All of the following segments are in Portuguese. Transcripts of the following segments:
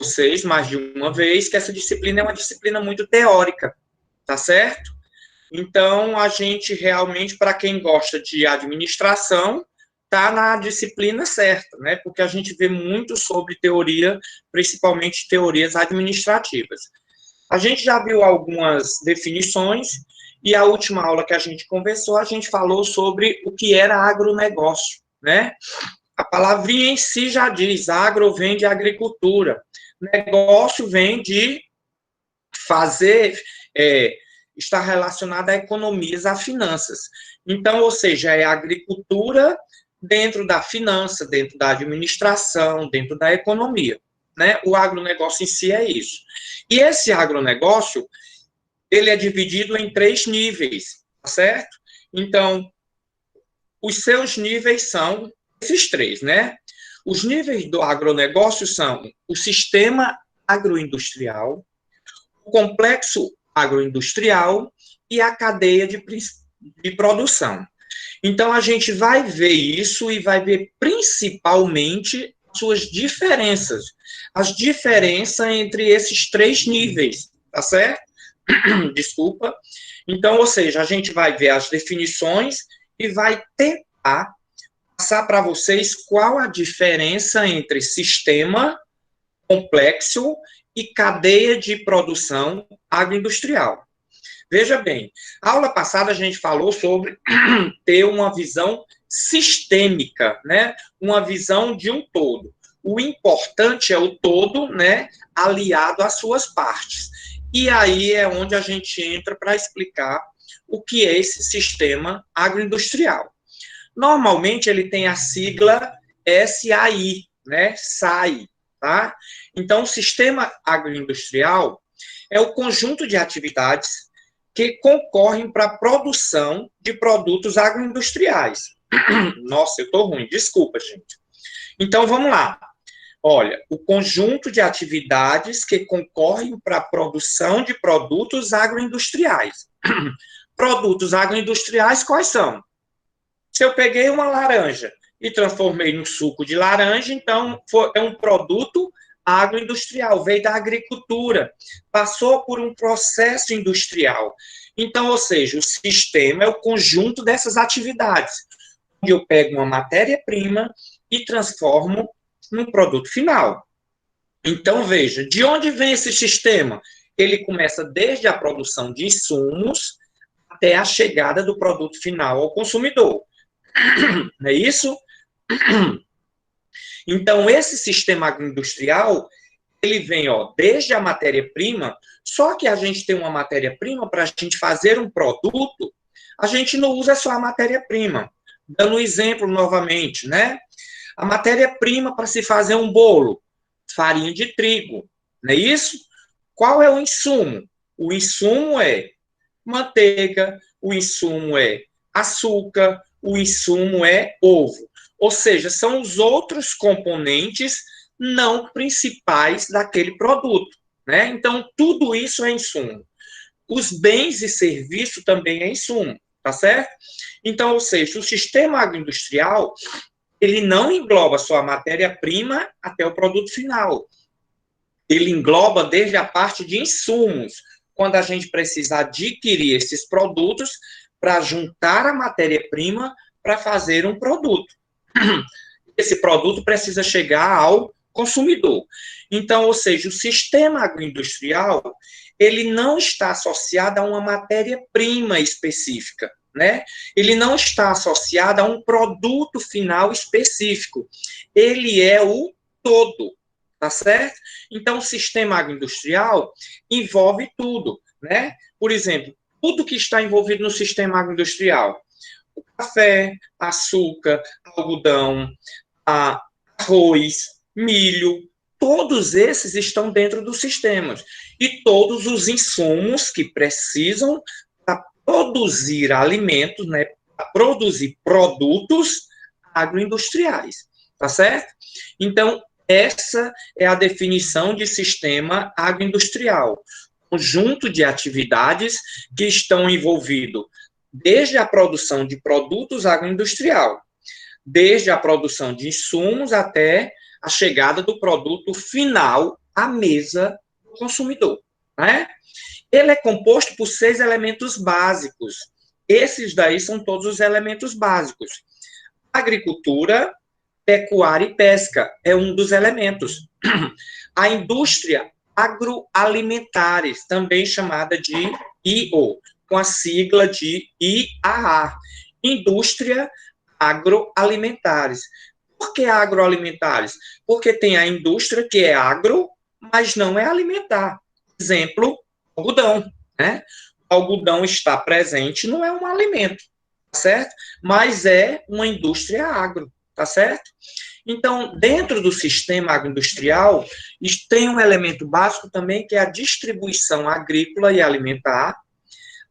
vocês mais de uma vez que essa disciplina é uma disciplina muito teórica, tá certo? Então, a gente realmente, para quem gosta de administração, está na disciplina certa, né? Porque a gente vê muito sobre teoria, principalmente teorias administrativas. A gente já viu algumas definições, e a última aula que a gente conversou, a gente falou sobre o que era agronegócio, né? A palavrinha em si já diz, agro vem de agricultura, negócio vem de fazer, está relacionado a economias, a finanças. Então, ou seja, é a agricultura dentro da finança, dentro da administração, dentro da economia, né? O agronegócio em si é isso. E esse agronegócio, ele é dividido em 3 níveis, tá certo? Então, os seus níveis são esses 3, né? Os níveis do agronegócio são o sistema agroindustrial, o complexo agroindustrial e a cadeia de produção. Então, a gente vai ver isso e vai ver principalmente suas diferenças, as diferenças entre esses 3 níveis, tá certo? Desculpa. Então, ou seja, a gente vai ver as definições e vai tentar passar para vocês qual a diferença entre sistema complexo e cadeia de produção agroindustrial. Veja bem, a aula passada a gente falou sobre ter uma visão sistêmica, né? Uma visão de um todo. O importante é o todo, né? Aliado às suas partes. E aí é onde a gente entra para explicar o que é esse sistema agroindustrial. Normalmente ele tem a sigla SAI, né? SAI, tá? Então, o sistema agroindustrial é o conjunto de atividades que concorrem para a produção de produtos agroindustriais. Nossa, eu estou ruim, desculpa, gente. Então, vamos lá. Olha, o conjunto de atividades que concorrem para a produção de produtos agroindustriais. Produtos agroindustriais quais são? Se eu peguei uma laranja e transformei no suco de laranja, então é um produto agroindustrial, veio da agricultura, passou por um processo industrial. Então, ou seja, o sistema é o conjunto dessas atividades, onde eu pego uma matéria-prima e transformo num produto final. Então, veja, de onde vem esse sistema? Ele começa desde a produção de insumos até a chegada do produto final ao consumidor. Não é isso? Então, esse sistema agroindustrial, ele vem, desde a matéria-prima, só que a gente tem uma matéria-prima para a gente fazer um produto, a gente não usa só a matéria-prima. Dando um exemplo novamente, né? A matéria-prima para se fazer um bolo, farinha de trigo, não é isso? Qual é o insumo? O insumo é manteiga, o insumo é açúcar, o insumo é ovo. Ou seja, são os outros componentes não principais daquele produto, né? Então, tudo isso é insumo. Os bens e serviços também é insumo, tá certo? Então, ou seja, o sistema agroindustrial, ele não engloba só a matéria-prima até o produto final. Ele engloba desde a parte de insumos, quando a gente precisa adquirir esses produtos para juntar a matéria-prima para fazer um produto. Esse produto precisa chegar ao consumidor. Então, ou seja, o sistema agroindustrial, ele não está associado a uma matéria-prima específica, né? Ele não está associado a um produto final específico. Ele é o todo, tá certo? Então, o sistema agroindustrial envolve tudo, né? Por exemplo, tudo que está envolvido no sistema agroindustrial: o café, açúcar, algodão, arroz, milho, todos esses estão dentro dos sistemas. E todos os insumos que precisam para produzir alimentos, né, para produzir produtos agroindustriais, tá certo? Então, essa é a definição de sistema agroindustrial. Conjunto de atividades que estão envolvidos desde a produção de produtos agroindustrial, desde a produção de insumos até a chegada do produto final à mesa do consumidor, né? Ele é composto por 6 elementos básicos. Esses daí são todos os elementos básicos. Agricultura, pecuária e pesca é um dos elementos. A indústria agroalimentares, também chamada de IO, com a sigla de IAA, indústria agroalimentares. Por que agroalimentares? Porque tem a indústria que é agro, mas não é alimentar. Exemplo, algodão, né? O algodão está presente, não é um alimento, tá certo? Mas é uma indústria agro, tá certo? Então, dentro do sistema agroindustrial, tem um elemento básico também, que é a distribuição agrícola e alimentar,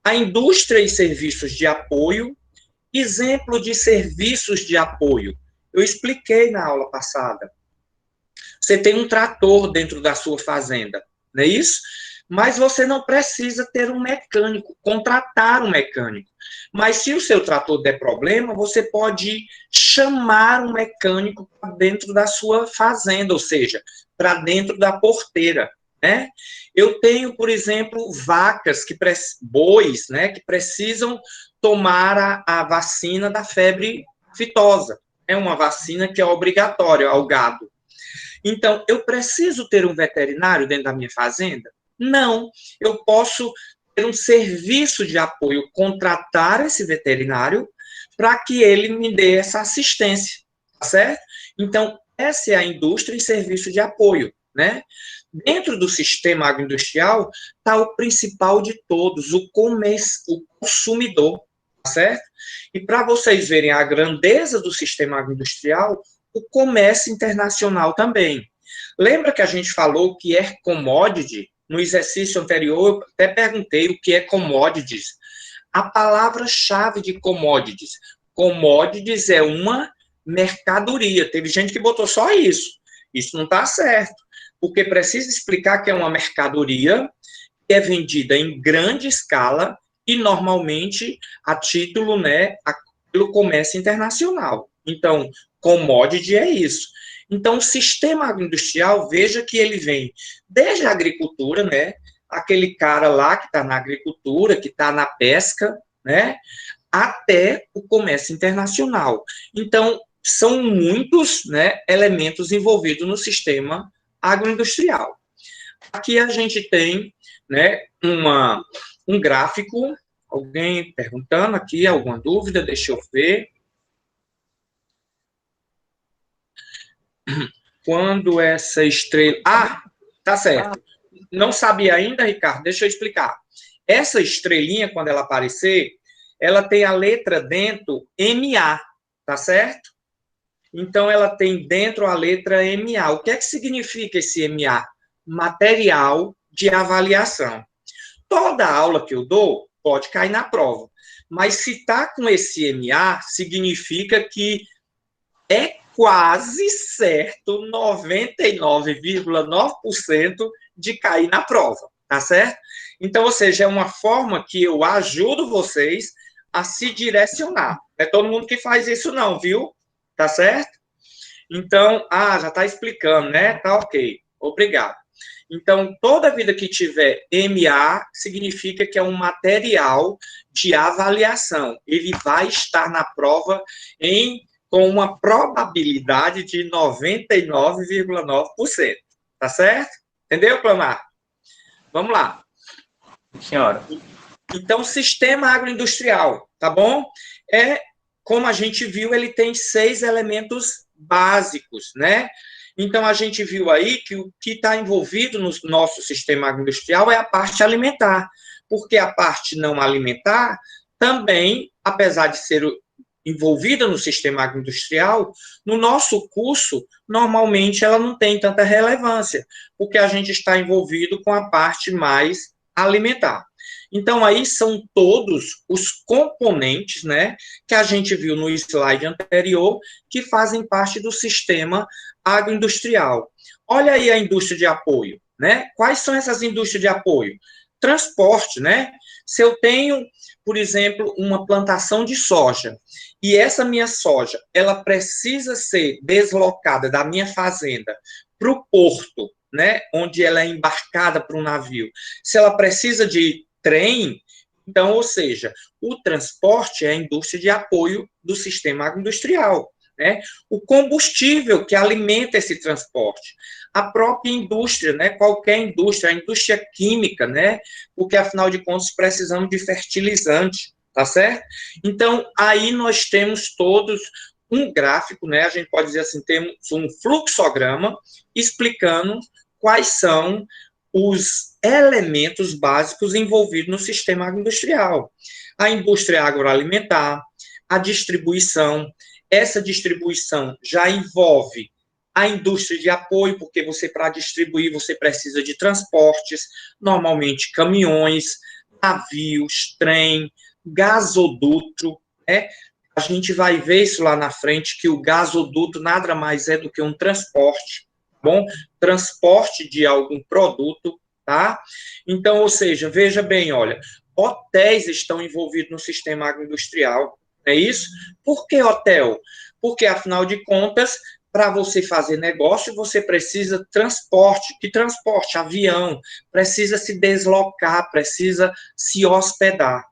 a indústria e serviços de apoio. Exemplo de serviços de apoio. Eu expliquei na aula passada. Você tem um trator dentro da sua fazenda, não é isso? Mas você não precisa ter um mecânico, contratar um mecânico. Mas se o seu trator der problema, você pode chamar um mecânico para dentro da sua fazenda, ou seja, para dentro da porteira, né? Eu tenho, por exemplo, vacas, bois, né, que precisam tomar a vacina da febre aftosa. É uma vacina que é obrigatória ao gado. Então, eu preciso ter um veterinário dentro da minha fazenda? Não. Eu posso ter um serviço de apoio, contratar esse veterinário para que ele me dê essa assistência, tá certo? Então, essa é a indústria e serviço de apoio, né? Dentro do sistema agroindustrial está o principal de todos, o consumidor, tá certo? E para vocês verem a grandeza do sistema agroindustrial, o comércio internacional também. Lembra que a gente falou que é commodity? No exercício anterior, eu até perguntei o que é commodities. A palavra-chave de commodities. Commodities é uma mercadoria. Teve gente que botou só isso. Isso não está certo, porque precisa explicar que é uma mercadoria que é vendida em grande escala e normalmente a título, né, pelo comércio internacional. Então, commodity é isso. Então, o sistema agroindustrial, veja que ele vem desde a agricultura, né, aquele cara lá que está na agricultura, que está na pesca, né, até o comércio internacional. Então, são muitos, né, elementos envolvidos no sistema agroindustrial. Aqui a gente tem, né, um gráfico. Alguém perguntando aqui, alguma dúvida? Deixa eu ver. Quando essa estrela... Ah, tá certo. Não sabia ainda, Ricardo? Deixa eu explicar. Essa estrelinha, quando ela aparecer, ela tem a letra dentro MA, tá certo? Então, ela tem dentro a letra MA. O que é que significa esse MA? Material de avaliação. Toda aula que eu dou pode cair na prova. Mas se está com esse MA, significa que é quase certo 99,9% de cair na prova, tá certo? Então, ou seja, é uma forma que eu ajudo vocês a se direcionar. Não é todo mundo que faz isso não, viu? Tá certo? Então, já está explicando, né? Tá ok. Obrigado. Então, toda vida que tiver MA, significa que é um material de avaliação. Ele vai estar na prova com uma probabilidade de 99,9%. Tá certo? Entendeu, Clamar? Vamos lá. Senhora. Então, sistema agroindustrial, tá bom? Como a gente viu, ele tem 6 elementos básicos, né? Então, a gente viu aí que o que está envolvido no nosso sistema agroindustrial é a parte alimentar, porque a parte não alimentar também, apesar de ser envolvida no sistema agroindustrial, no nosso curso, normalmente ela não tem tanta relevância, porque a gente está envolvido com a parte mais alimentar. Então, aí são todos os componentes, né, que a gente viu no slide anterior, que fazem parte do sistema agroindustrial. Olha aí a indústria de apoio, né? Quais são essas indústrias de apoio? Transporte, né? Se eu tenho, por exemplo, uma plantação de soja, e essa minha soja, ela precisa ser deslocada da minha fazenda para o porto, né, onde ela é embarcada para um navio. Se ela precisa de trem, então, ou seja, o transporte é a indústria de apoio do sistema agroindustrial, né? O combustível que alimenta esse transporte, a própria indústria, né? Qualquer indústria, a indústria química, né? Porque afinal de contas precisamos de fertilizante, tá certo? Então, aí nós temos todos um gráfico, né? A gente pode dizer assim, temos um fluxograma explicando quais são os elementos básicos envolvidos no sistema agroindustrial. A indústria agroalimentar, a distribuição, essa distribuição já envolve a indústria de apoio, porque você, para distribuir, você precisa de transportes, normalmente caminhões, navios, trem, gasoduto, né? A gente vai ver isso lá na frente, que o gasoduto nada mais é do que um transporte, bom? Transporte de algum produto, tá? Então, ou seja, veja bem, olha, hotéis estão envolvidos no sistema agroindustrial, é isso? Por que hotel? Porque, afinal de contas, para você fazer negócio, você precisa de transporte. Que transporte? Avião. Precisa se deslocar, precisa se hospedar.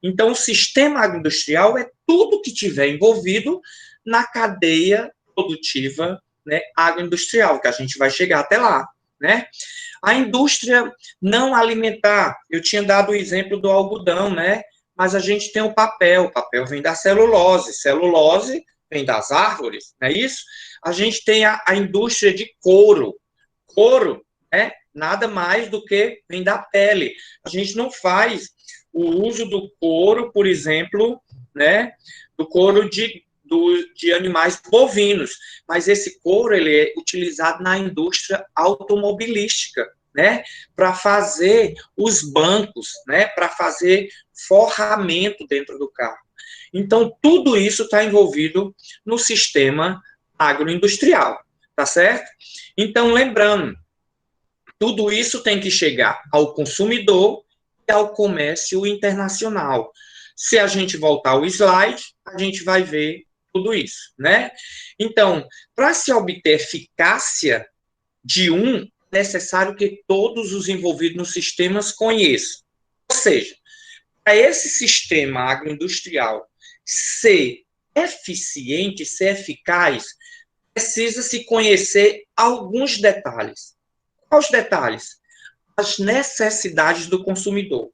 Então, o sistema agroindustrial é tudo que tiver envolvido na cadeia produtiva, né, agroindustrial, que a gente vai chegar até lá, né? A indústria não alimentar, eu tinha dado o exemplo do algodão, né? Mas a gente tem o papel vem da celulose vem das árvores, não é isso? A gente tem a indústria de couro, né? Nada mais do que vem da pele. A gente não faz o uso do couro, por exemplo, né? Do couro de animais bovinos, mas esse couro ele é utilizado na indústria automobilística, né, para fazer os bancos, né, para fazer forramento dentro do carro. Então, tudo isso está envolvido no sistema agroindustrial, tá certo? Então, lembrando, tudo isso tem que chegar ao consumidor e ao comércio internacional. Se a gente voltar ao slide, a gente vai ver tudo isso, né? Então, para se obter eficácia de um, é necessário que todos os envolvidos nos sistemas conheçam. Ou seja, para esse sistema agroindustrial ser eficiente, ser eficaz, precisa se conhecer alguns detalhes. Quais detalhes? As necessidades do consumidor.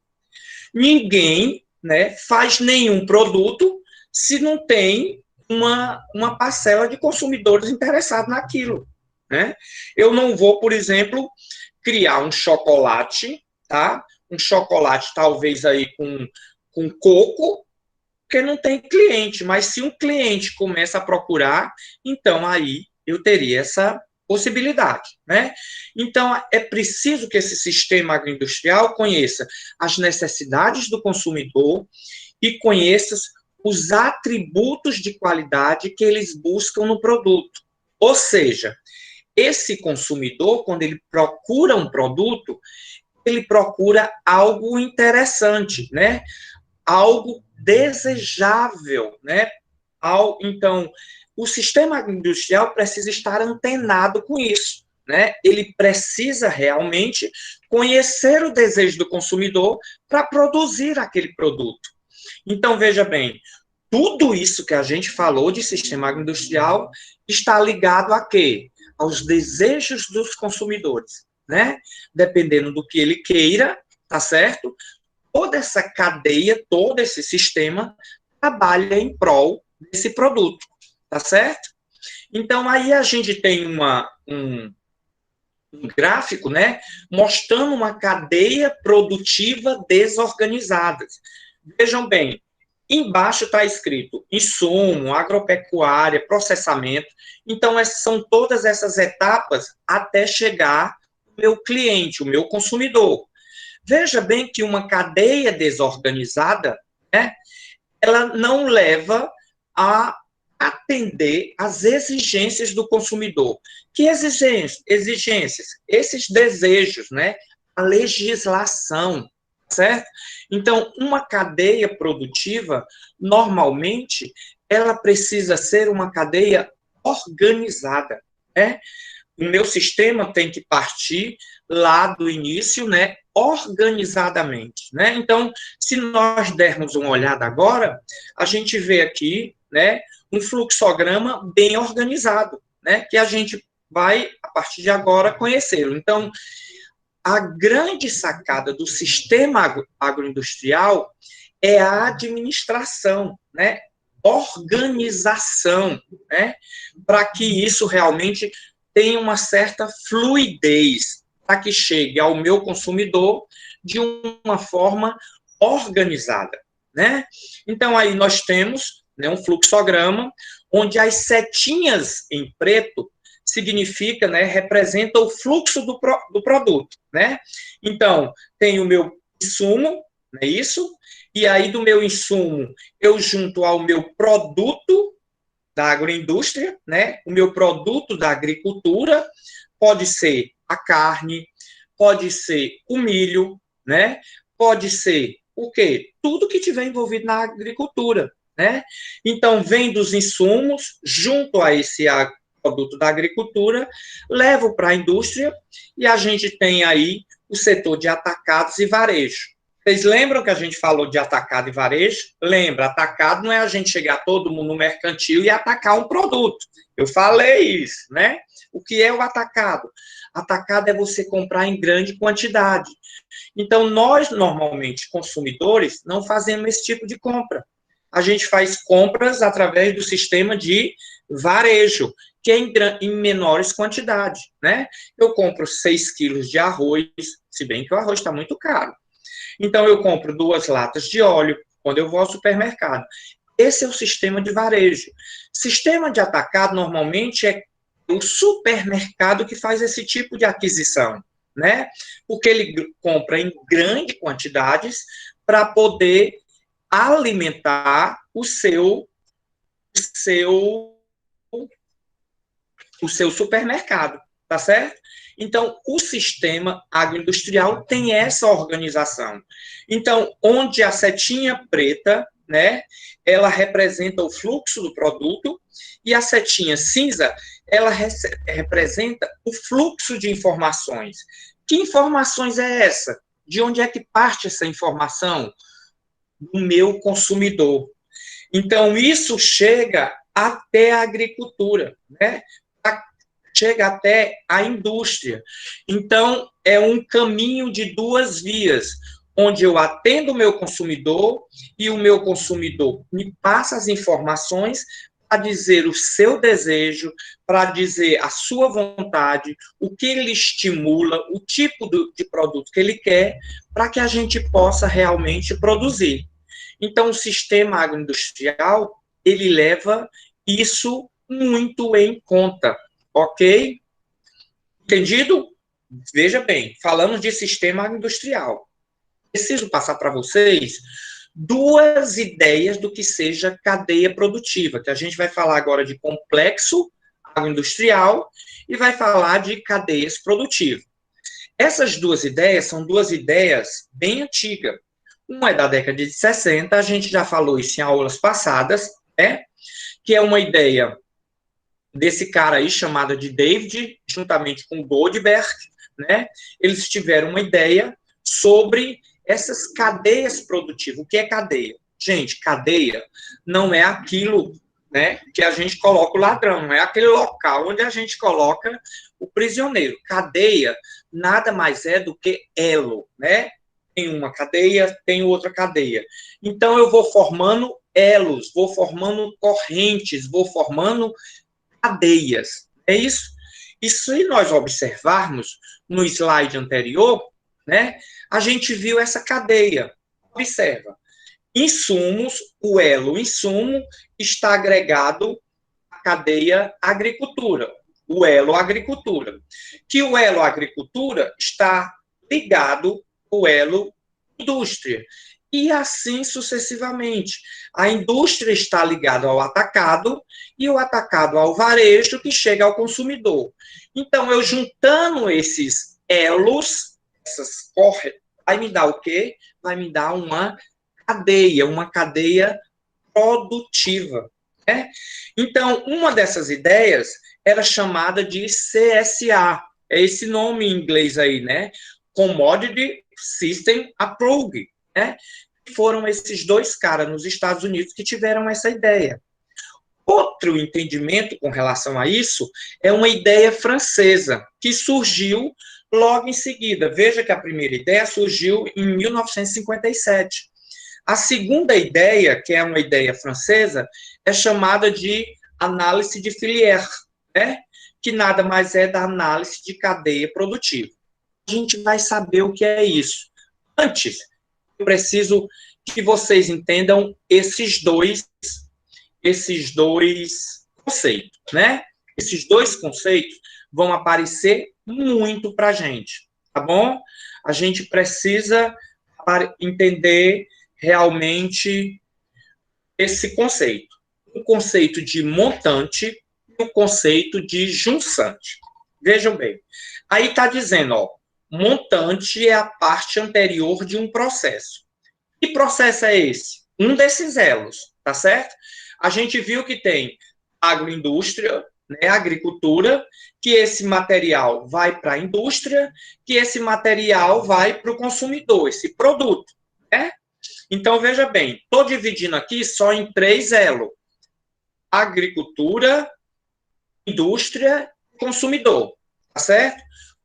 Ninguém, né, faz nenhum produto se não tem uma parcela de consumidores interessados naquilo, né? Eu não vou, por exemplo, criar um chocolate, tá? Um chocolate talvez aí com coco, porque não tem cliente, mas se um cliente começa a procurar, então aí eu teria essa possibilidade, né? Então, é preciso que esse sistema agroindustrial conheça as necessidades do consumidor e conheça os atributos de qualidade que eles buscam no produto. Ou seja, esse consumidor, quando ele procura um produto, ele procura algo interessante, né? Algo desejável, né? Então, o sistema industrial precisa estar antenado com isso, né? Ele precisa realmente conhecer o desejo do consumidor para produzir aquele produto. Então, veja bem, tudo isso que a gente falou de sistema agroindustrial está ligado a quê? Aos desejos dos consumidores, né? Dependendo do que ele queira, tá certo? Toda essa cadeia, todo esse sistema trabalha em prol desse produto, tá certo? Então, aí a gente tem um gráfico, né, mostrando uma cadeia produtiva desorganizada. Vejam bem, embaixo está escrito insumo, agropecuária, processamento. Então, são todas essas etapas até chegar o meu cliente, o meu consumidor. Veja bem que uma cadeia desorganizada, né, ela não leva a atender às exigências do consumidor. Que exigências? Esses desejos, né? A legislação, certo? Então, uma cadeia produtiva, normalmente, ela precisa ser uma cadeia organizada, né? o meu sistema tem que partir lá do início, né, organizadamente, né? Então, se nós dermos uma olhada agora, a gente vê aqui, né, um fluxograma bem organizado, né, que a gente vai, a partir de agora, conhecê-lo. Então, a grande sacada do sistema agroindustrial é a administração, né? Organização, né? Para que isso realmente tenha uma certa fluidez, para que chegue ao meu consumidor de uma forma organizada, né? Então, aí nós temos, né, um fluxograma onde as setinhas em preto significa, né, representa o fluxo do produto, né? Então, tem o meu insumo, não é isso? E aí, do meu insumo, eu junto ao meu produto da agroindústria, né? O meu produto da agricultura pode ser a carne, pode ser o milho, né? Pode ser o quê? Tudo que tiver envolvido na agricultura, né? Então, vem dos insumos, junto a esse produto da agricultura, levo para a indústria e a gente tem aí o setor de atacados e varejo. Vocês lembram que a gente falou de atacado e varejo? Lembra, atacado não é a gente chegar todo mundo no mercantil e atacar um produto. Eu falei isso, né? O que é o atacado? Atacado é você comprar em grande quantidade. Então, nós, normalmente, consumidores, não fazemos esse tipo de compra. A gente faz compras através do sistema de varejo, que é em menores quantidades, né? Eu compro 6 quilos de arroz, se bem que o arroz está muito caro. Então, eu compro 2 latas de óleo quando eu vou ao supermercado. Esse é o sistema de varejo. Sistema de atacado, normalmente, é o supermercado que faz esse tipo de aquisição, né? Porque ele compra em grandes quantidades para poder alimentar seu, o seu supermercado, tá certo? Então, o sistema agroindustrial tem essa organização. Então, onde a setinha preta, né, ela representa o fluxo do produto, e a setinha cinza, ela representa o fluxo de informações. Que informações é essa? De onde é que parte essa informação? Do meu consumidor. Então, isso chega até a agricultura, né? Chega até a indústria. Então, é um caminho de 2 vias, onde eu atendo o meu consumidor e o meu consumidor me passa as informações para dizer o seu desejo, para dizer a sua vontade, o que ele estimula, o tipo de produto que ele quer, para que a gente possa realmente produzir. Então, o sistema agroindustrial, ele leva isso muito em conta, ok? Entendido? Veja bem, falamos de sistema agroindustrial. Preciso passar para vocês 2 ideias do que seja cadeia produtiva, que a gente vai falar agora de complexo agroindustrial e vai falar de cadeias produtivas. Essas 2 ideias são 2 ideias bem antigas. Uma é da década de 60, a gente já falou isso em aulas passadas, né? Que é uma ideia desse cara aí, chamada de David, juntamente com Goldberg, né? Eles tiveram uma ideia sobre essas cadeias produtivas. O que é cadeia? Gente, cadeia não é aquilo, né, que a gente coloca o ladrão, não é aquele local onde a gente coloca o prisioneiro. Cadeia nada mais é do que elo, né? Tem uma cadeia, tem outra cadeia. Então, eu vou formando elos, vou formando correntes, vou formando cadeias. É isso? E se nós observarmos no slide anterior, né, a gente viu essa cadeia. Observa. Insumos, o elo insumo está agregado à cadeia agricultura, o elo agricultura. Que o elo agricultura está ligado ao elo indústria. E assim sucessivamente. A indústria está ligada ao atacado e o atacado ao varejo que chega ao consumidor. Então, eu juntando esses elos, essas correntes, vai me dar o quê? Vai me dar uma cadeia produtiva. né? Então, uma dessas ideias era chamada de CSA, é esse nome em inglês aí, né? Commodity System Approved, né? Foram esses dois caras nos Estados Unidos que tiveram essa ideia. Outro entendimento com relação a isso é uma ideia francesa, que surgiu logo em seguida. Veja que a primeira ideia surgiu em 1957. A segunda ideia, que é uma ideia francesa, é chamada de análise de filière, né? Que nada mais é da análise de cadeia produtiva. A gente vai saber o que é isso. Antes, eu preciso que vocês entendam esses dois conceitos, né? Esses dois conceitos vão aparecer muito para a gente, tá bom? A gente precisa entender realmente esse conceito. O conceito de montante e o conceito de junçante. Vejam bem. Aí está dizendo, ó, montante é a parte anterior de um processo. Que processo é esse? Um desses elos, tá certo? A gente viu que tem agroindústria, né, agricultura, que esse material vai para a indústria, que esse material vai para o consumidor, esse produto, né? Então, veja bem, estou dividindo aqui só em 3 elos. Agricultura, indústria e consumidor, tá certo?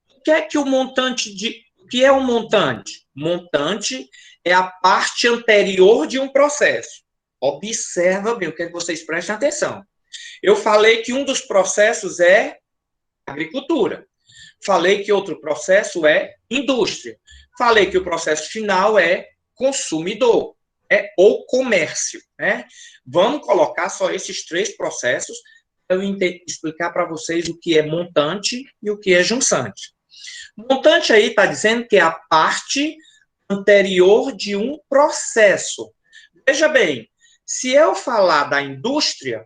O que é que o montante de... O que é um montante? Montante é a parte anterior de um processo. Observa bem, eu quero que vocês prestem atenção. Eu falei que um dos processos é agricultura. Falei que outro processo é indústria. Falei que o processo final é consumidor, ou comércio, né? Vamos colocar só esses 3 processos para eu explicar para vocês o que é montante e o que é junçante. Montante aí está dizendo que é a parte anterior de um processo. Veja bem, se eu falar da indústria,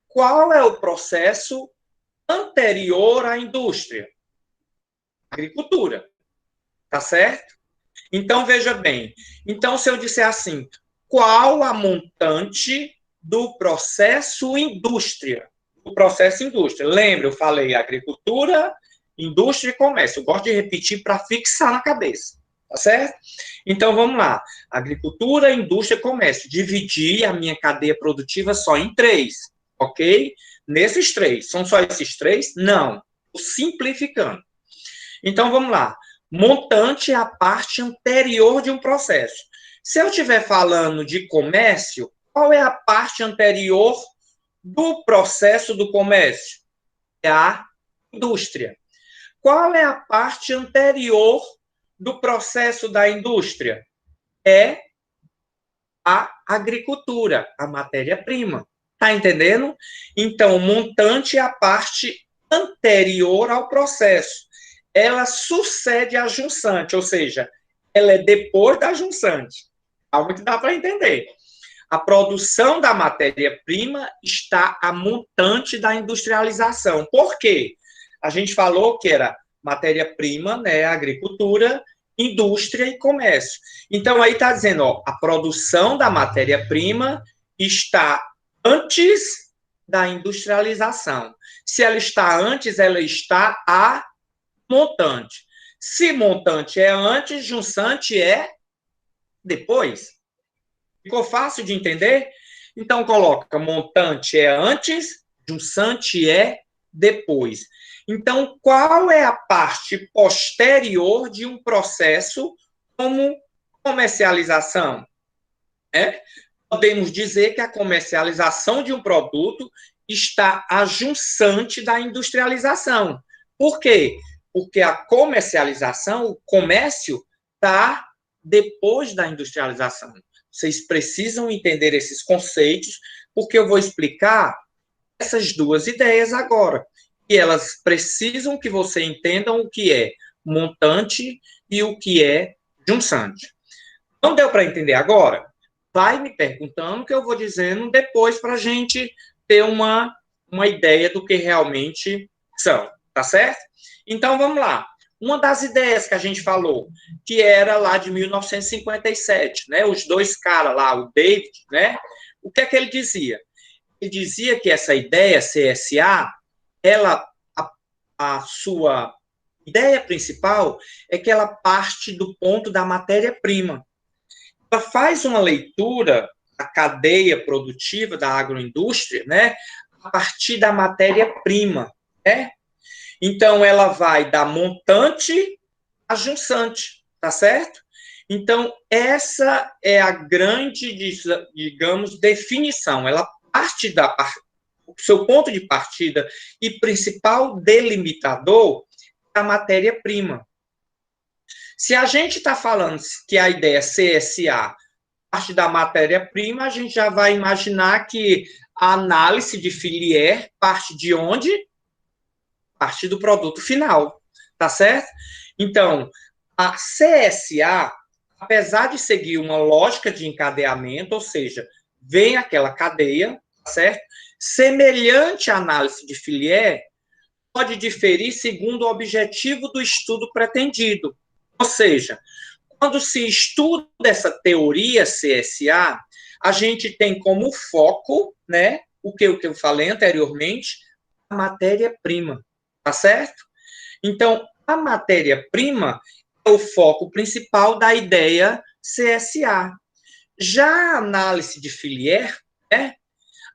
qual é o processo anterior à indústria? Agricultura, tá certo? Então, veja bem. Então, se eu disser assim, qual a montante do processo indústria? O processo indústria. Lembra, eu falei agricultura, indústria e comércio. Eu gosto de repetir para fixar na cabeça, tá certo? Então, vamos lá. Agricultura, indústria e comércio. Dividir a minha cadeia produtiva só em 3, ok? Nesses 3. São só esses 3? Não. Estou simplificando. Então, vamos lá. Montante é a parte anterior de um processo. Se eu estiver falando de comércio, qual é a parte anterior do processo do comércio? É a indústria. Qual é a parte anterior do processo da indústria? É a agricultura, a matéria-prima. Tá entendendo? Então, montante é a parte anterior ao processo. Ela sucede à junçante, ou seja, ela é depois da junçante. Algo que dá para entender. A produção da matéria-prima está a montante da industrialização. Por quê? A gente falou que era matéria-prima, né, agricultura, indústria e comércio. Então, aí está dizendo, ó, a produção da matéria-prima está antes da industrialização. Se ela está antes, ela está a montante. Se montante é antes, junçante é depois. Ficou fácil de entender? Então, coloca montante é antes, junçante é depois. Então, qual é a parte posterior de um processo como comercialização? Podemos dizer que a comercialização de um produto está a junçante da industrialização. Por quê? Porque a comercialização, o comércio, está depois da industrialização. Vocês precisam entender esses conceitos, porque eu vou explicar essas 2 ideias agora. E elas precisam que você entendam o que é montante e o que é junçante. Não deu para entender agora? Vai me perguntando que eu vou dizendo depois para a gente ter uma ideia do que realmente são, tá certo? Então, vamos lá. Uma das ideias que a gente falou, que era lá de 1957, né? Os 2 caras lá, o David, né? O que é que ele dizia? ele dizia que essa ideia, CSA, ela, a sua ideia principal é que ela parte do ponto da matéria-prima. Ela faz uma leitura da cadeia produtiva da agroindústria, né, a partir da matéria-prima, né? Então, ela vai da montante à junçante, tá certo? Então, essa é a grande, digamos, definição. Ela parte o seu ponto de partida e principal delimitador da matéria-prima. Se a gente está falando que a ideia CSA parte da matéria-prima, a gente já vai imaginar que a análise de Fillier parte de onde? Parte do produto final, tá certo? Então, a CSA, apesar de seguir uma lógica de encadeamento, ou seja, vem aquela cadeia, tá certo? Semelhante à análise de Fillier, pode diferir segundo o objetivo do estudo pretendido. Ou seja, quando se estuda essa teoria CSA, a gente tem como foco, né, o que eu falei anteriormente, a matéria-prima, tá certo? Então, a matéria-prima é o foco principal da ideia CSA. Já a análise de Fillier, né,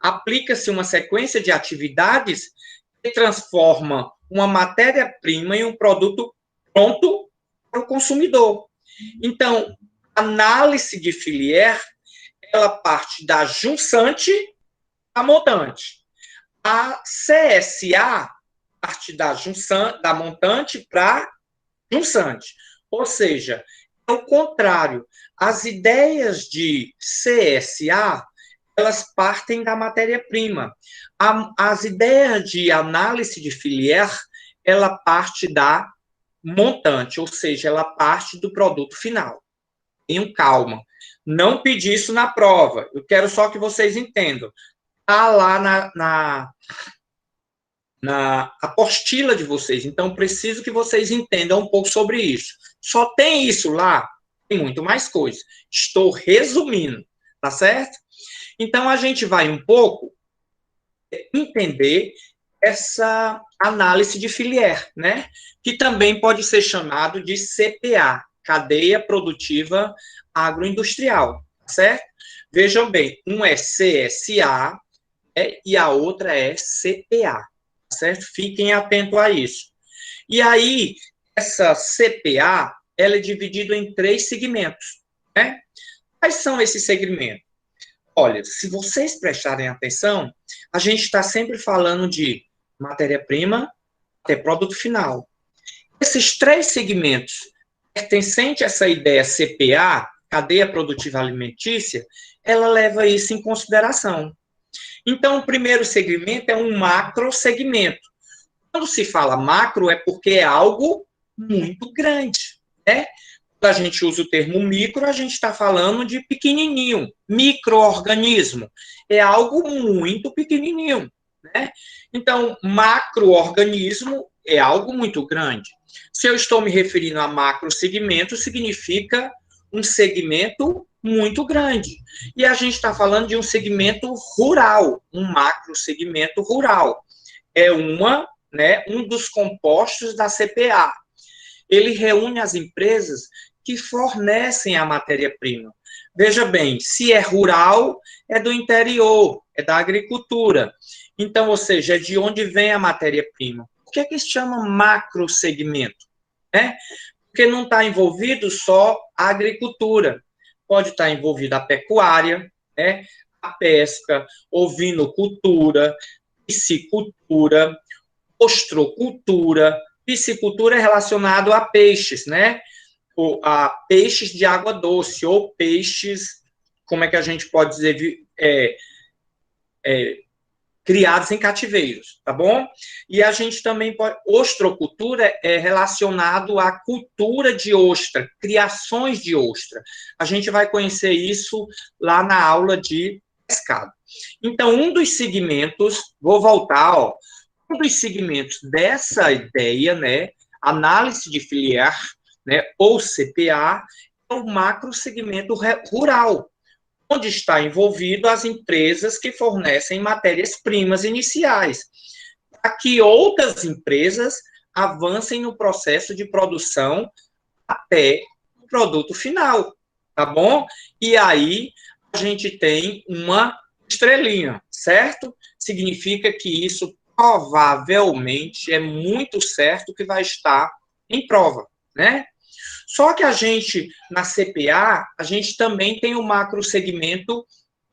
aplica-se uma sequência de atividades que transforma uma matéria-prima em um produto pronto para o consumidor. Então, a análise de Fillier, ela parte da junçante à montante. A CSA parte da montante para junçante. Ou seja, é o contrário. As ideias de CSA, elas partem da matéria-prima. As ideias de análise de Fillier, ela parte da montante, ou seja, ela parte do produto final. Tenham calma. Não pedi isso na prova. Eu quero só que vocês entendam. Está lá na apostila de vocês. Então, preciso que vocês entendam um pouco sobre isso. Só tem isso lá? Tem muito mais coisa. Estou resumindo, tá certo? Então, a gente vai um pouco entender essa análise de Fillier, né? Que também pode ser chamado de CPA, Cadeia Produtiva Agroindustrial, certo? Vejam bem, um é CSA e a outra é CPA, certo? Fiquem atentos a isso. E aí, essa CPA, ela é dividida em 3 segmentos, né? Quais são esses segmentos? Olha, se vocês prestarem atenção, a gente está sempre falando de matéria-prima até produto final. Esses 3 segmentos, pertencente a essa ideia CPA, cadeia produtiva alimentícia, ela leva isso em consideração. Então, o primeiro segmento é um macro segmento. Quando se fala macro, é porque é algo muito grande, né? Quando a gente usa o termo micro, a gente está falando de pequenininho, micro-organismo. É algo muito pequenininho, né? Então, macro-organismo é algo muito grande. Se eu estou me referindo a macro segmento, significa um segmento muito grande. E a gente está falando de um segmento rural, um macro segmento rural. É um dos compostos da CPA. Ele reúne as empresas que fornecem a matéria-prima. Veja bem, se é rural, é do interior, é da agricultura. Então, ou seja, é de onde vem a matéria-prima. Por que se chama macro segmento? Né? Porque não está envolvido só a agricultura. Pode estar envolvida a pecuária, né? A pesca, ovinocultura, piscicultura, ostrocultura. Piscicultura é relacionado a peixes, né? A peixes de água doce, ou peixes, como é que a gente pode dizer, criados em cativeiros, tá bom? E a gente também pode... Ostrocultura é relacionado à cultura de ostra, criações de ostra. A gente vai conhecer isso lá na aula de pescado. Então, um dos segmentos, vou voltar, ó, um dos segmentos dessa ideia, né, análise de Fillier, né, ou CPA, é o macro segmento rural. onde está envolvido as empresas que fornecem matérias-primas iniciais, para que outras empresas avancem no processo de produção até o produto final, tá bom? E aí a gente tem uma estrelinha, certo? Significa que isso provavelmente é muito certo que vai estar em prova, né? Só que a gente, na CPA, a gente também tem o macro segmento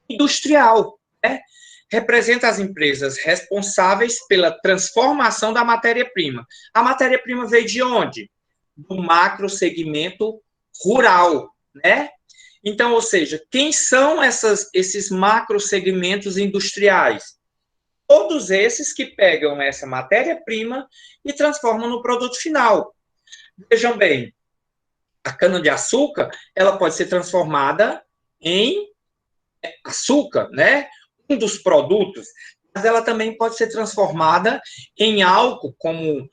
industrial, né? Representa as empresas responsáveis pela transformação da matéria-prima. A matéria-prima veio de onde? Do macro segmento rural, né? Então, ou seja, quem são esses macro segmentos industriais? Todos esses que pegam essa matéria-prima e transformam no produto final. Vejam bem, a cana-de-açúcar, ela pode ser transformada em açúcar, né? Um dos produtos, mas ela também pode ser transformada em álcool, como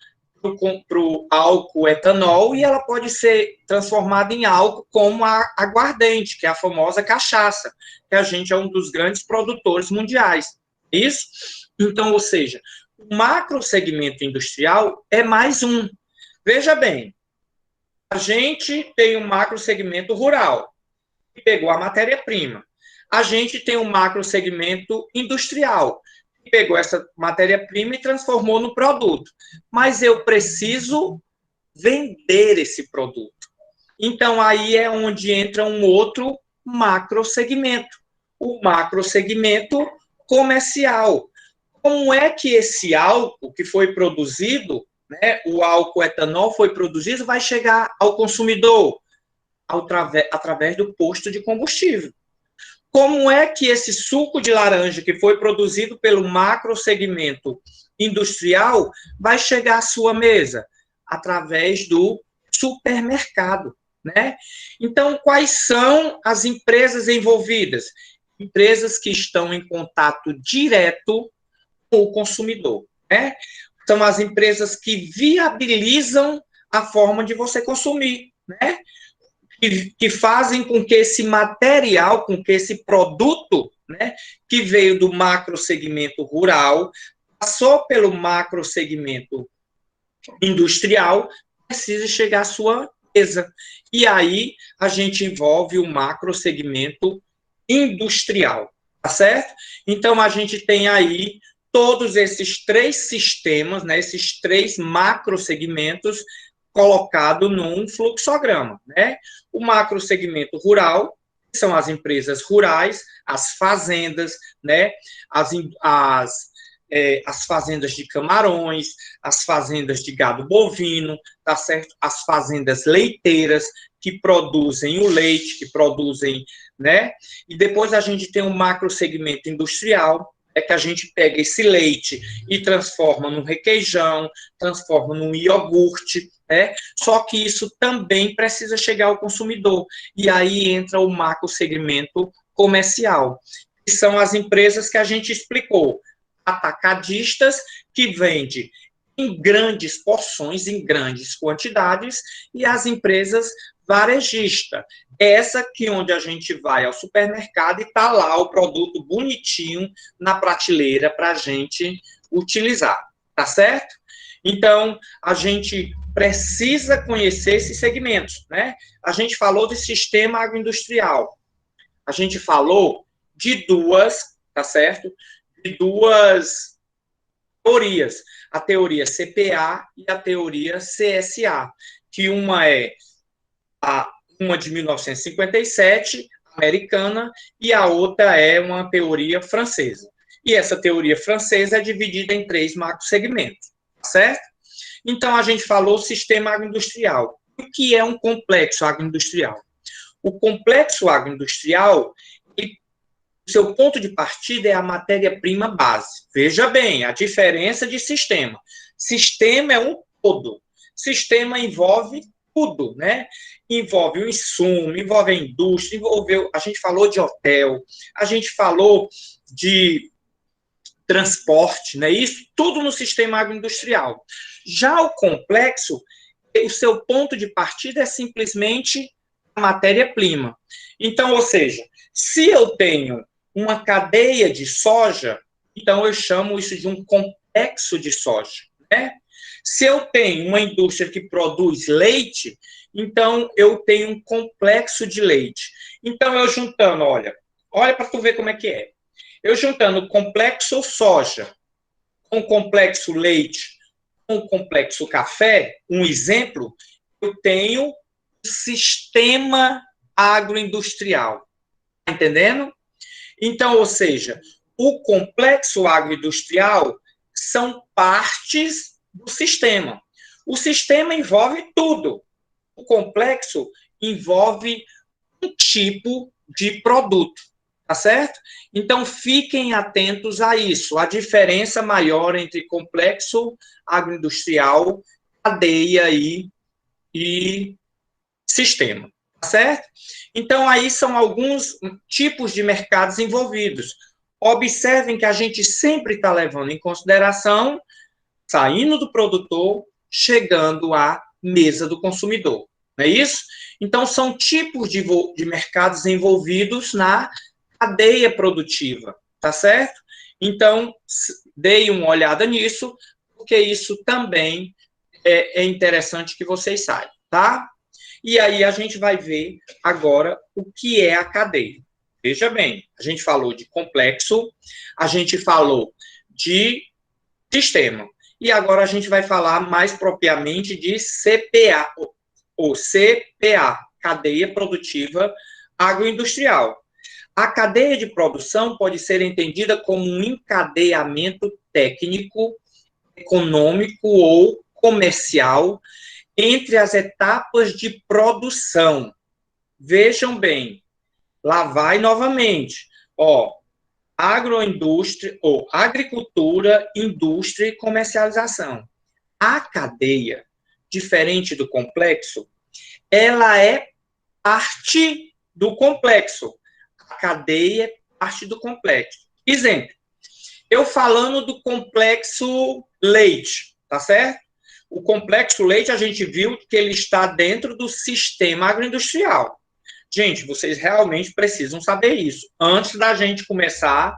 para o álcool etanol, e ela pode ser transformada em álcool como a aguardente, que é a famosa cachaça, que a gente é um dos grandes produtores mundiais. Isso? Então, ou seja, o macro segmento industrial é mais um. Veja bem, a gente tem um macro segmento rural, que pegou a matéria-prima. A gente tem um macro segmento industrial, que pegou essa matéria-prima e transformou no produto. Mas eu preciso vender esse produto. Então, aí é onde entra um outro macro segmento, o macro segmento comercial. Como é que esse álcool que foi produzido, né, o álcool etanol foi produzido, vai chegar ao consumidor? Através do posto de combustível. Como é que esse suco de laranja que foi produzido pelo macro segmento industrial vai chegar à sua mesa? Através do supermercado, né? Então, quais são as empresas envolvidas? Empresas que estão em contato direto com o consumidor, né? São as empresas que viabilizam a forma de você consumir, né? Que fazem com que esse material, com que esse produto, né, que veio do macro segmento rural, passou pelo macro segmento industrial, precisa chegar à sua mesa. E aí a gente envolve o macro segmento industrial, tá certo? Então a gente tem aí todos esses três sistemas, né, esses três macro segmentos colocado num fluxograma, né? O macro segmento rural, que são as empresas rurais, as fazendas, né? As fazendas de camarões, as fazendas de gado bovino, tá certo? As fazendas leiteiras, que produzem o leite, que produzem, né? E depois a gente tem o macro segmento industrial, é que a gente pega esse leite e transforma num requeijão, transforma num iogurte, né? Só que isso também precisa chegar ao consumidor. E aí entra o macro segmento comercial, que são as empresas que a gente explicou, atacadistas, que vende em grandes porções, em grandes quantidades, e as empresas varejistas. Essa que onde a gente vai ao supermercado e está lá o produto bonitinho na prateleira para a gente utilizar, tá certo? Então, a gente precisa conhecer esses segmentos, né? A gente falou de sistema agroindustrial. A gente falou de duas, tá certo? De duas teorias. A teoria CPA e a teoria CSA, que uma é uma de 1957, americana, e a outra é uma teoria francesa. E essa teoria francesa é dividida em três macrosegmentos, certo? Então, a gente falou sistema agroindustrial. O que é um complexo agroindustrial? O complexo agroindustrial, o seu ponto de partida é a matéria-prima base. Veja bem, a diferença de sistema. Sistema é um todo. Sistema envolve tudo, né? Envolve o insumo, envolve a indústria, a gente falou de hotel, a gente falou de transporte, né? Isso tudo no sistema agroindustrial. Já o complexo, o seu ponto de partida é simplesmente a matéria-prima. Então, ou seja, se eu tenho uma cadeia de soja, então eu chamo isso de um complexo de soja, né? Se eu tenho uma indústria que produz leite, então eu tenho um complexo de leite. Então, eu juntando, olha para tu ver como é que é. Eu juntando o complexo soja com o complexo leite, com o complexo café, um exemplo, eu tenho o sistema agroindustrial. Tá entendendo? Então, ou seja, o complexo agroindustrial são partes do sistema. O sistema envolve tudo. O complexo envolve um tipo de produto, tá certo? Então, fiquem atentos a isso, a diferença maior entre complexo agroindustrial, cadeia e sistema, tá certo? Então, aí são alguns tipos de mercados envolvidos. Observem que a gente sempre está levando em consideração, saindo do produtor, chegando à mesa do consumidor. Não é isso? Então, são tipos de mercados envolvidos na cadeia produtiva, tá certo? Então, deem uma olhada nisso, porque isso também é interessante que vocês saibam, tá? E aí a gente vai ver agora o que é a cadeia. Veja bem, a gente falou de complexo, a gente falou de sistema. E agora a gente vai falar mais propriamente de CPA, ou CPA, cadeia produtiva agroindustrial. A cadeia de produção pode ser entendida como um encadeamento técnico, econômico ou comercial entre as etapas de produção. Vejam bem, lá vai novamente, agroindústria, ou agricultura, indústria e comercialização. A cadeia, diferente do complexo, ela é parte do complexo. A cadeia é parte do complexo. Exemplo, eu falando do complexo leite, tá certo? O complexo leite, a gente viu que ele está dentro do sistema agroindustrial. Gente, vocês realmente precisam saber isso, antes da gente começar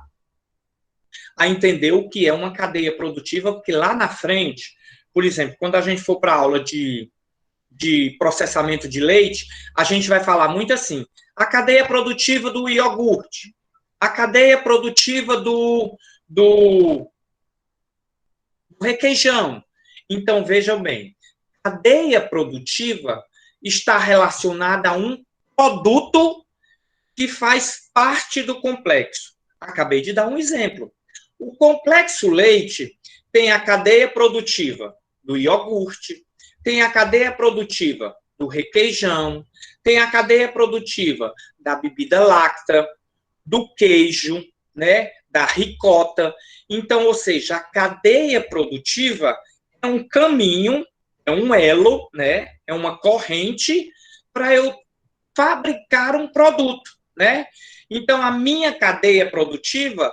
a entender o que é uma cadeia produtiva, porque lá na frente, por exemplo, quando a gente for para a aula de processamento de leite, a gente vai falar muito assim, a cadeia produtiva do iogurte, a cadeia produtiva do requeijão. Então, vejam bem, cadeia produtiva está relacionada a um produto que faz parte do complexo. Acabei de dar um exemplo. O complexo leite tem a cadeia produtiva do iogurte, tem a cadeia produtiva do requeijão, tem a cadeia produtiva da bebida láctea, do queijo, né, da ricota. Então, ou seja, a cadeia produtiva é um caminho, é um elo, né, é uma corrente para eu fabricar um produto, né? Então, a minha cadeia produtiva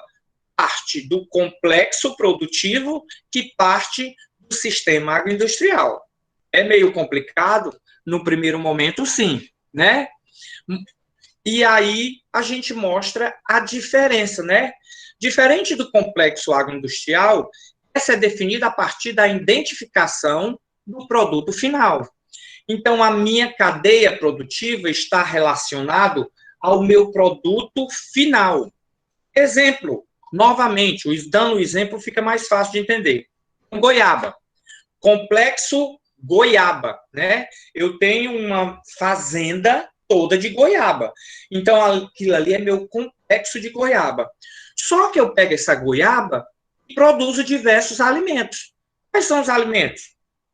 parte do complexo produtivo que parte do sistema agroindustrial. É meio complicado? No primeiro momento, sim, né? E aí a gente mostra a diferença, né? Diferente do complexo agroindustrial, essa é definida a partir da identificação do produto final. Então, a minha cadeia produtiva está relacionado ao meu produto final. Exemplo, novamente, dando o exemplo fica mais fácil de entender. Goiaba, complexo goiaba, né? Eu tenho uma fazenda toda de goiaba. Então, aquilo ali é meu complexo de goiaba. Só que eu pego essa goiaba e produzo diversos alimentos. Quais são os alimentos?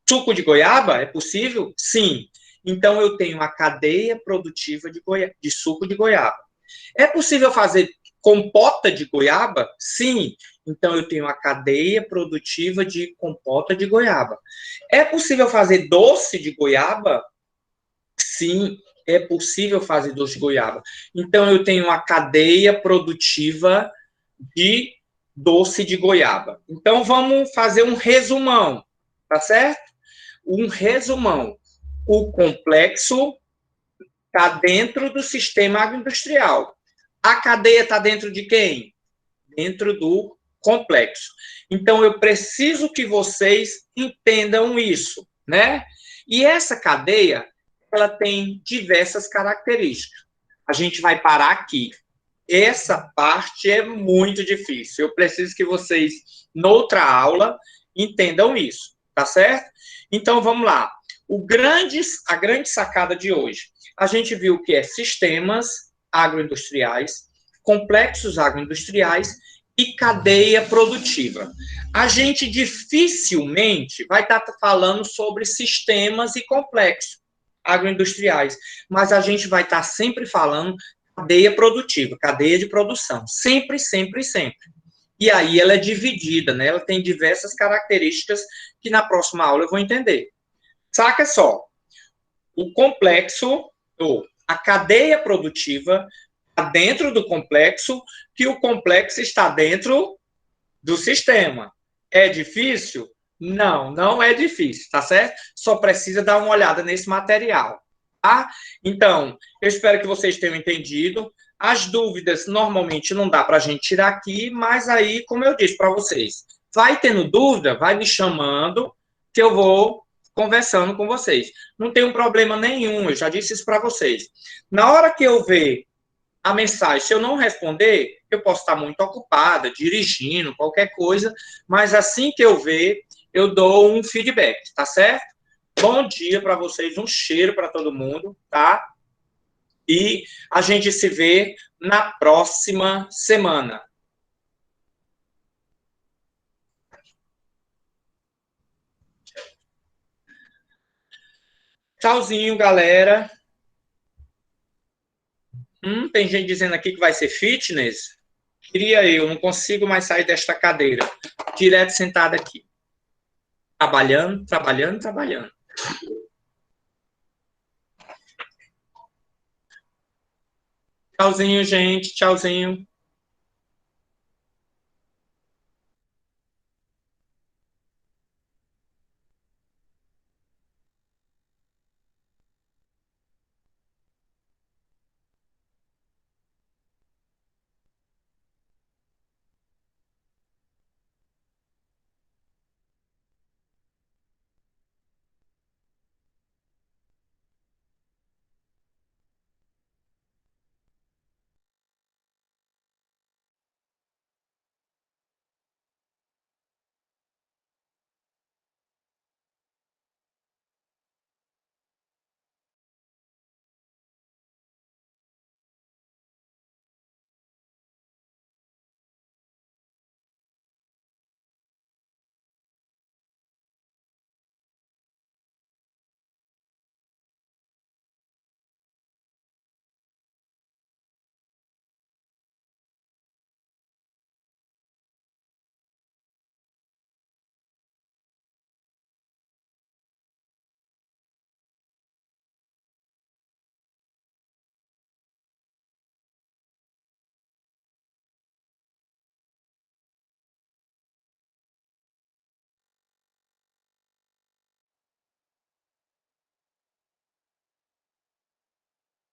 Suco de goiaba? É possível? Sim. Então, eu tenho a cadeia produtiva de suco de goiaba. É possível fazer compota de goiaba? Sim. Então, eu tenho a cadeia produtiva de compota de goiaba. É possível fazer doce de goiaba? Sim, é possível fazer doce de goiaba. Então, eu tenho a cadeia produtiva de doce de goiaba. Então, vamos fazer um resumão, tá certo? Um resumão. O complexo Está dentro do sistema agroindustrial. A cadeia está dentro de quem? Dentro do complexo. Então, eu preciso que vocês entendam isso, né? E essa cadeia, ela tem diversas características. A gente vai parar aqui. Essa parte é muito difícil. Eu preciso que vocês, noutra aula, entendam isso, tá certo? Então, vamos lá. A grande sacada de hoje. A gente viu que é sistemas agroindustriais, complexos agroindustriais e cadeia produtiva. A gente dificilmente vai estar falando sobre sistemas e complexos agroindustriais, mas a gente vai estar sempre falando cadeia produtiva, cadeia de produção, sempre, sempre, sempre. E aí ela é dividida, né? Ela tem diversas características que na próxima aula eu vou entender. Saca só, o complexo, ou a cadeia produtiva está dentro do complexo, que o complexo está dentro do sistema. É difícil? Não, não é difícil, tá certo? Só precisa dar uma olhada nesse material, tá? Então, eu espero que vocês tenham entendido. As dúvidas, normalmente, não dá para a gente tirar aqui, mas aí, como eu disse para vocês, vai tendo dúvida, vai me chamando, que eu vou conversando com vocês. Não tem um problema nenhum, eu já disse isso para vocês. Na hora que eu ver a mensagem, se eu não responder, eu posso estar muito ocupada, dirigindo, qualquer coisa, mas assim que eu ver, eu dou um feedback, tá certo? Bom dia para vocês, um cheiro para todo mundo, tá? E a gente se vê na próxima semana. Tchauzinho, galera. Tem gente dizendo aqui que vai ser fitness. Queria eu, não consigo mais sair desta cadeira. Direto sentado aqui. Trabalhando, trabalhando, trabalhando. Tchauzinho, gente. Tchauzinho.